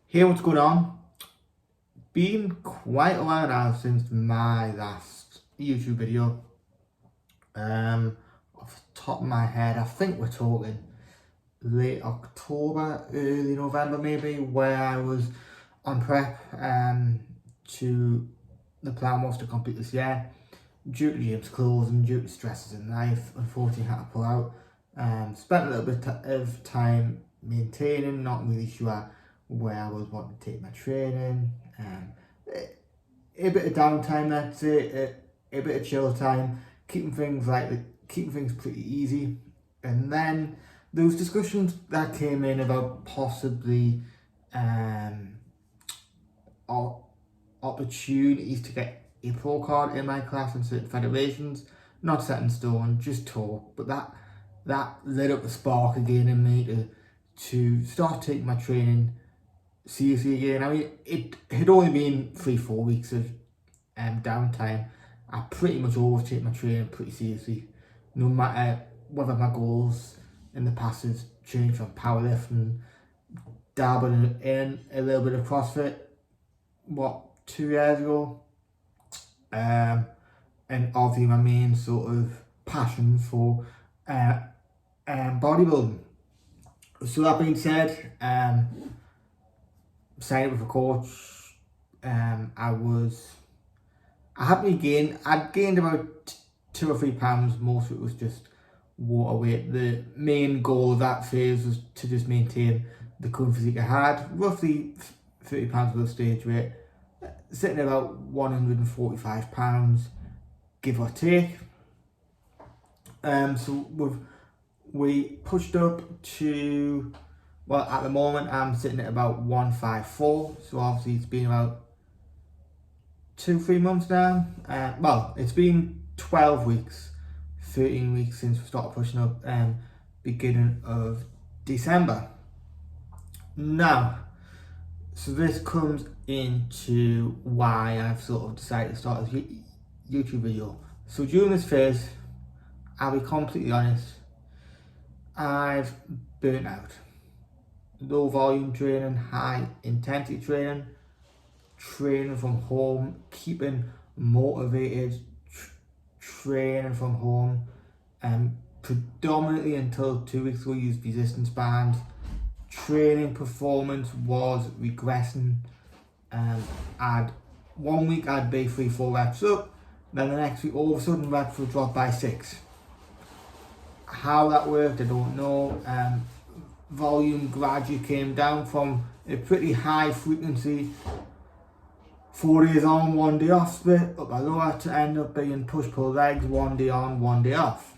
Hey, what's going on? Been quite a while now since my last YouTube video. Off the top of my head, I think we're talking late October, early November maybe, where I was on prep to the plan was to complete this year. Due to gyms closing, due to stresses in life, unfortunately had to pull out. Spent a little bit of time maintaining, not really sure where I was wanting to take my training. A bit of downtime, let's say, a bit of chill time, keeping things pretty easy. And then there was discussions that came in about possibly opportunities to get a pro card in my class in certain federations. Not set in stone, just talk. But that lit up a spark again in me to start taking my training seriously again. I mean, it had only been 3-4 weeks of downtime. I pretty much always take my training pretty seriously, no matter whether my goals in the past have changed from powerlifting, dabbling in a little bit of CrossFit, 2 years ago, and obviously my main sort of passion for bodybuilding. So that being said, signed up with a coach. I'd gained about 2 or 3 pounds. Most of it was just water weight. The main goal of that phase was to just maintain the current physique I had, roughly 30 pounds below stage weight, sitting at about 145 pounds, give or take. So we pushed up to, well, at the moment I'm sitting at about 154. So obviously it's been about 2-3 months now. It's been 12 weeks, 13 weeks since we started pushing up, beginning of December. Now, so this comes into why I've sort of decided to start this YouTube video. So during this phase, I'll be completely honest, I've burnt out. Low volume training, high intensity training, training from home, keeping motivated, training from home, predominantly until 2 weeks ago used resistance bands. Training performance was regressing. I'd 1 week I'd be 3-4 reps up, then the next week all of a sudden reps would drop by 6. How that worked, I don't know. Volume gradually came down from a pretty high frequency 4 days on, 1 day off split, up by lower, to end up being push-pull legs, 1 day on, 1 day off.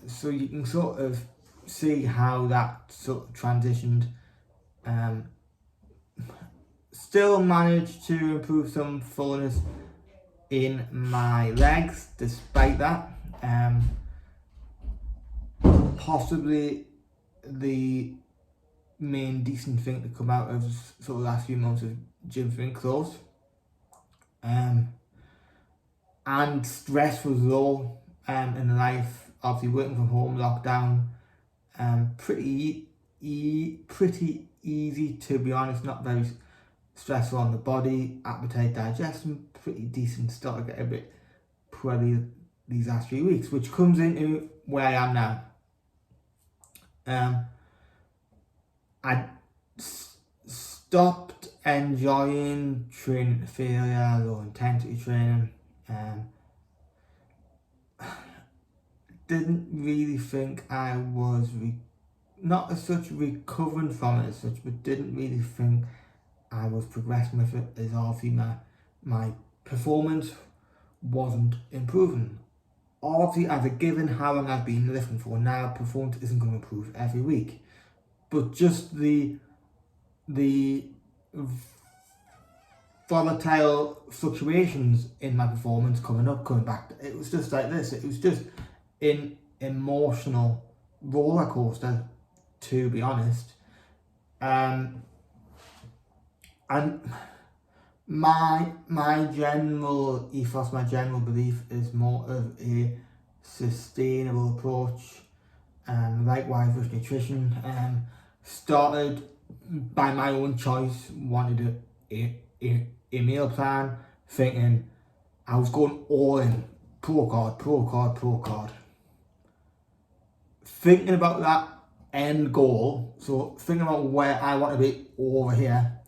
So you can sort of see how that sort of transitioned. Still managed to improve some fullness in my legs despite that. Possibly the main decent thing to come out of sort of the last few months of gyms being closed. And stress was low in life, obviously working from home, lockdown, pretty easy to be honest, not very stressful on the body, appetite, digestion, pretty decent. Started to get a bit poorly these last 3 weeks, which comes into where I am now. I stopped enjoying training to failure, low intensity training. Didn't really think I was not as such recovering from it as such, but didn't really think I was progressing with it, as obviously my performance wasn't improving. Obviously, as a given how long I've been lifting for now, performance isn't going to improve every week, but just the volatile fluctuations in my performance, coming up, coming back, it was just like this. It was just an emotional roller coaster, to be honest. And my general ethos, my general belief is more of a sustainable approach. Likewise with nutrition, started by my own choice, wanted a meal plan, thinking I was going all in, pro card. Thinking about that end goal, so thinking about where I want to be over here,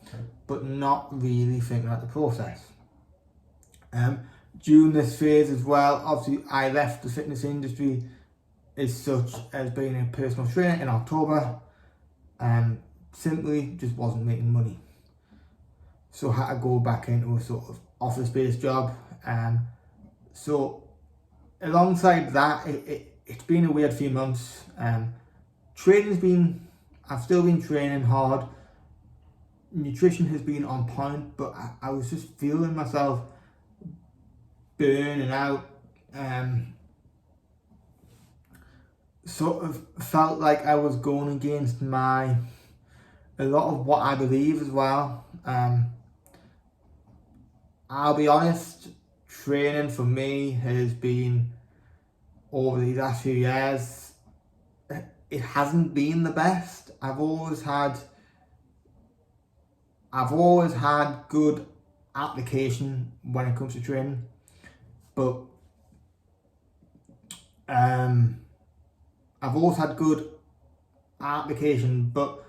but not really thinking about the process. During this phase as well, obviously I left the fitness industry as such as being a personal trainer in October. Simply just wasn't making money. So I had to go back into a sort of office-based job. So alongside that, it's been a weird few months. I've still been training hard. Nutrition has been on point, but I was just feeling myself burning out. Sort of felt like I was going against a lot of what I believe as well. I'll be honest, training for me has been, over these last few years, it hasn't been the best. I've always had good application when it comes to training, but I've always had good application, but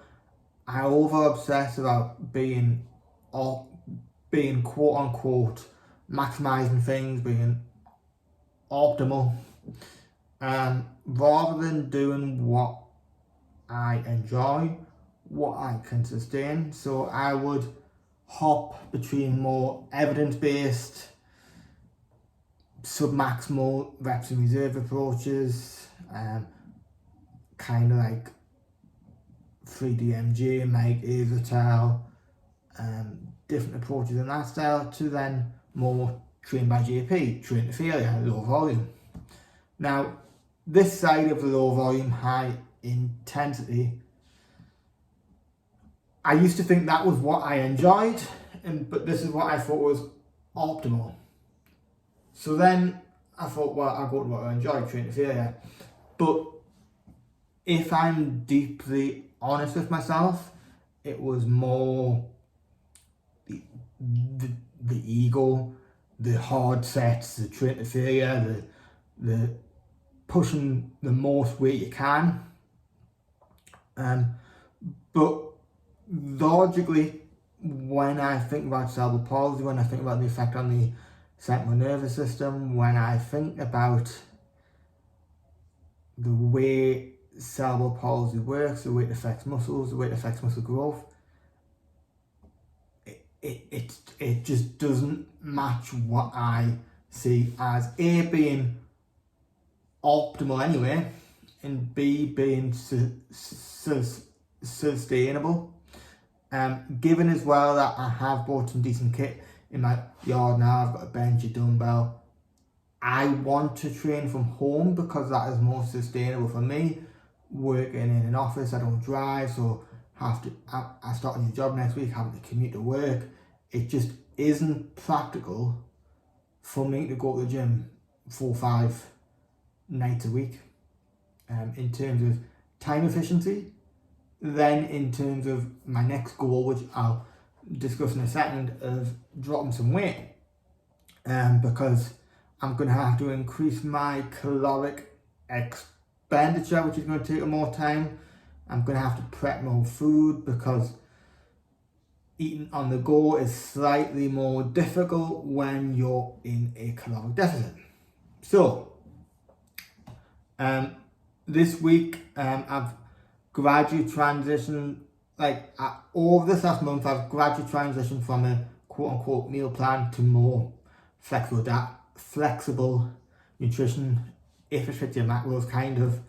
I over obsess about being quote unquote maximizing things, being optimal, rather than doing what I enjoy, what I can sustain. So I would hop between more evidence-based, submaximal reps and reserve approaches, kind of like 3DMG, Mike Israetel, different approaches in that style, to then more train by JP, train to failure, low volume. Now, this side of the low volume, high intensity, I used to think that was what I enjoyed, but this is what I thought was optimal. So then I thought, well, I'll go to what I enjoy, train to failure. But if I'm deeply honest with myself, it was more the ego, the hard sets, the train to failure, the pushing the most weight you can. But logically, when I think about cerebral palsy, when I think about the effect on the central nervous system, when I think about the way cerebral palsy works, the way it affects muscles, the way it affects muscle growth, it just doesn't match what I see as A, being optimal anyway, and B, being sustainable. Given as well that I have bought some decent kit in my yard now, I've got a bench, a dumbbell. I want to train from home because that is more sustainable for me. Working in an office, I don't drive, so I start a new job next week, having to commute to work. It just isn't practical for me to go to the gym 4 or 5 nights a week. In terms of time efficiency, then in terms of my next goal, which I'll discuss in a second, of dropping some weight, because I'm going to have to increase my caloric expenditure, which is going to take more time. I'm going to have to prep more food because eating on the go is slightly more difficult when you're in a caloric deficit. So, this week, I've gradually transitioned, over this last month, I've gradually transitioned from a quote unquote meal plan to more flexible nutrition, if it fits your macros, kind of.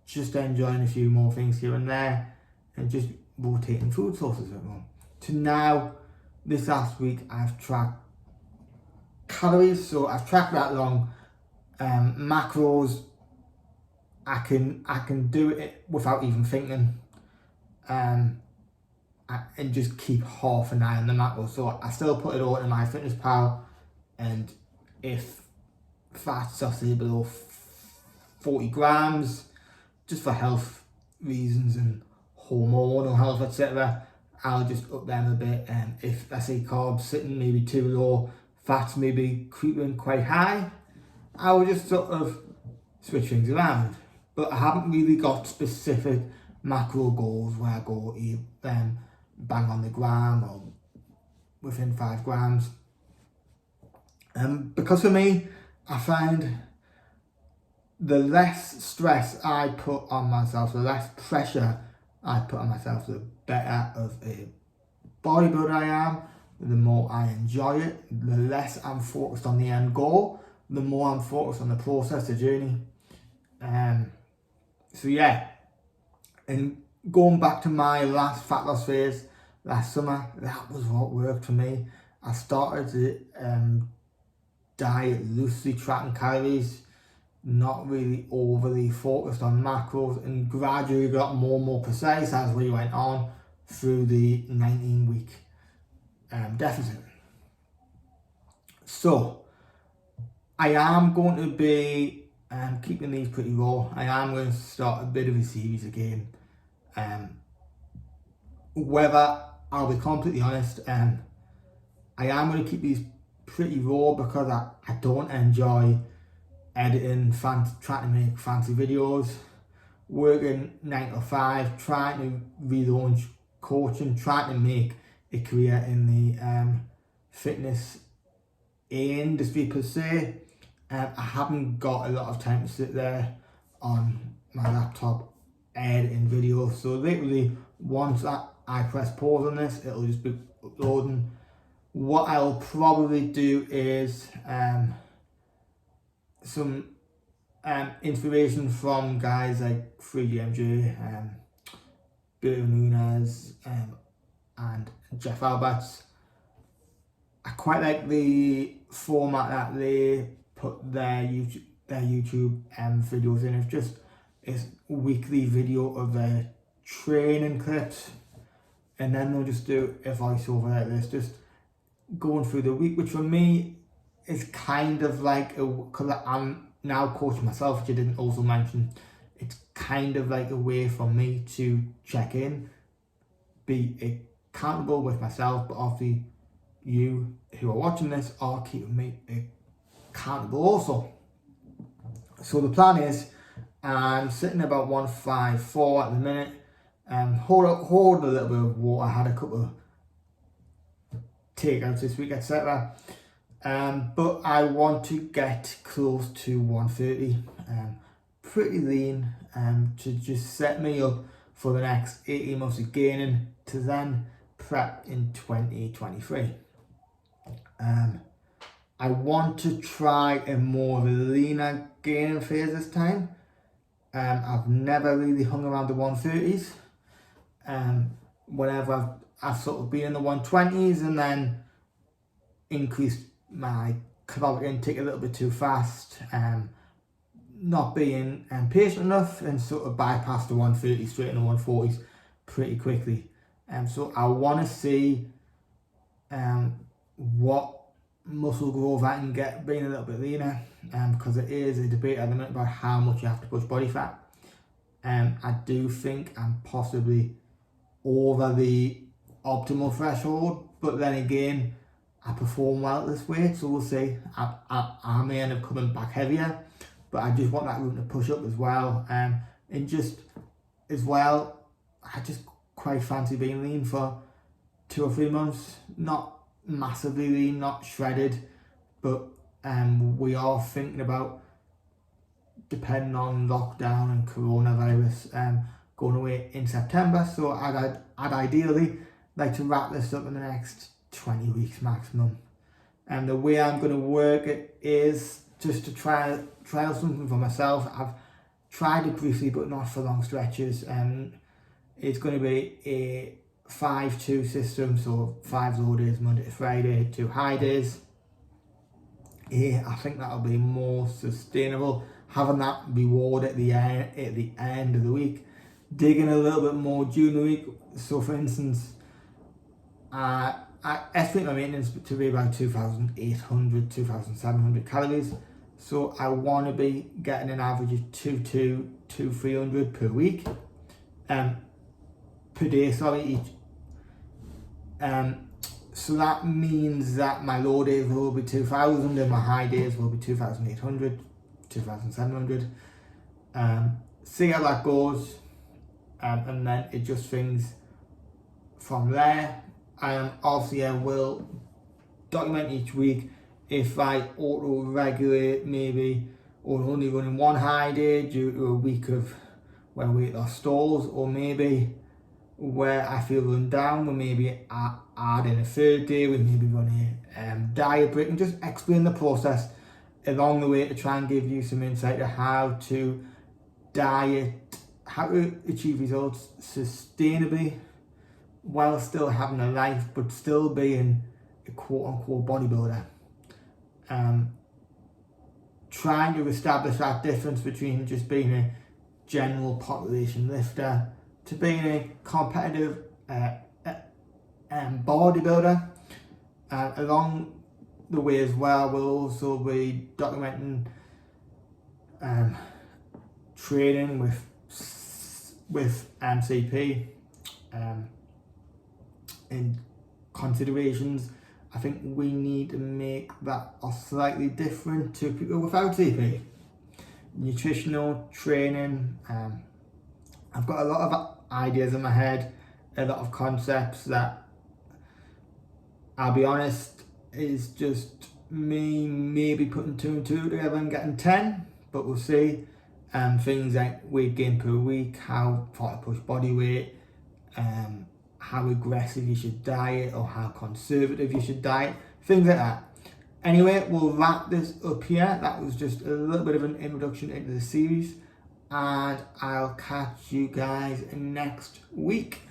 Just enjoying a few more things here and there, and just rotating food sources a bit more. To now, this last week, I've tracked calories, so I've tracked that long. Macros, I can do it without even thinking, and just keep half an eye on the macros. So I still put it all in MyFitnessPal, and if fats are say below 40 grams, just for health reasons and hormonal health, etc., I'll just up them a bit. If I see carbs sitting maybe too low, fats maybe creeping quite high, I will just sort of switch things around. But I haven't really got specific macro goals where I go bang on the gram or within 5 grams. Because for me, I find the less stress I put on myself, the less pressure I put on myself, the better of a bodybuilder I am, the more I enjoy it, the less I'm focused on the end goal, the more I'm focused on the process, the journey. So yeah, and going back to my last fat loss phase last summer, that was what worked for me. I started to diet loosely, tracking calories, not really overly focused on macros, and gradually got more and more precise as we went on through the 19-week deficit. So I am going to be keeping these pretty raw. I am going to start a bit of a series again. Whether, I'll be completely honest, I am going to keep these pretty raw because I don't enjoy editing, trying to make fancy videos, working 9 to 5, trying to relaunch coaching, trying to make a career in the fitness industry per se. I haven't got a lot of time to sit there on my laptop editing videos, so literally once I press pause on this, it'll just be uploading. What I'll probably do is some inspiration from guys like 3DMJ, Bill Nunes, and Jeff Alberts. I quite like the format that they put their YouTube videos in. It's weekly video of their training clips, and then they'll just do a voiceover like this, just going through the week, which for me is kind of like because I'm now coaching myself, which I didn't also mention. It's kind of like a way for me to check in, be accountable with myself, but obviously you who are watching this are keeping me accountable also. So the plan is, I'm sitting about 154 at the minute, hold a little bit of water. I had a couple of takeouts this week, etc. But I want to get close to 130, pretty lean, to just set me up for the next 18 months of gaining, to then prep in 2023. I want to try a more of a leaner gaining phase this time. I've never really hung around the 130s. Whenever I've sort of been in the 120s and then increased my caloric intake a little bit too fast, not being patient enough, and sort of bypass the 130 straight in the 140s pretty quickly. So I want to see what muscle growth I can get being a little bit leaner, because it is a debate at the minute about how much you have to push body fat. I do think I'm possibly over the optimal threshold, but then again, I perform well at this weight, so we'll see. I may end up coming back heavier, but I just want that room to push up as well. And just as well, I just quite fancy being lean for 2 or 3 months. Not massively lean, not shredded, but we are thinking about, depending on lockdown and coronavirus, going away in September. So I'd ideally like to wrap this up in the next 20 weeks maximum. And the way I'm going to work it is just to trial something for myself. I've tried it briefly, but not for long stretches. It's going to be a 5-2 system, so 5 low days Monday to Friday, 2 high days. Yeah, I think that'll be more sustainable, having that reward at the end of the week, digging a little bit more during the week. So for instance, I estimate my maintenance to be about 2,800, 2,700 calories. So I want to be getting an average of 2,300 per week. per day, sorry, each. So that means that my low days will be 2,000 and my high days will be 2,800, 2,700. See how that goes, and then adjust things from there. Obviously I will document each week if I auto-regulate maybe or only running one high day due to a week of where weight loss stalls, or maybe where I feel run down, we maybe add in a third day, we maybe run a diet break, and just explain the process along the way to try and give you some insight to how to diet, how to achieve results sustainably while still having a life but still being a quote-unquote bodybuilder. Trying to establish that difference between just being a general population lifter to being a competitive bodybuilder. Along the way as well, we'll also be documenting training with MCP in considerations. I think we need to make that slightly different to people without CP. Nutritional training. I've got a lot of ideas in my head, a lot of concepts that, I'll be honest, is just me maybe putting 2 and 2 together and getting 10, but we'll see. Things like weight gain per week, how far to push body weight, how aggressive you should diet or how conservative you should diet, things like that. Anyway, we'll wrap this up here. That was just a little bit of an introduction into the series, and I'll catch you guys next week.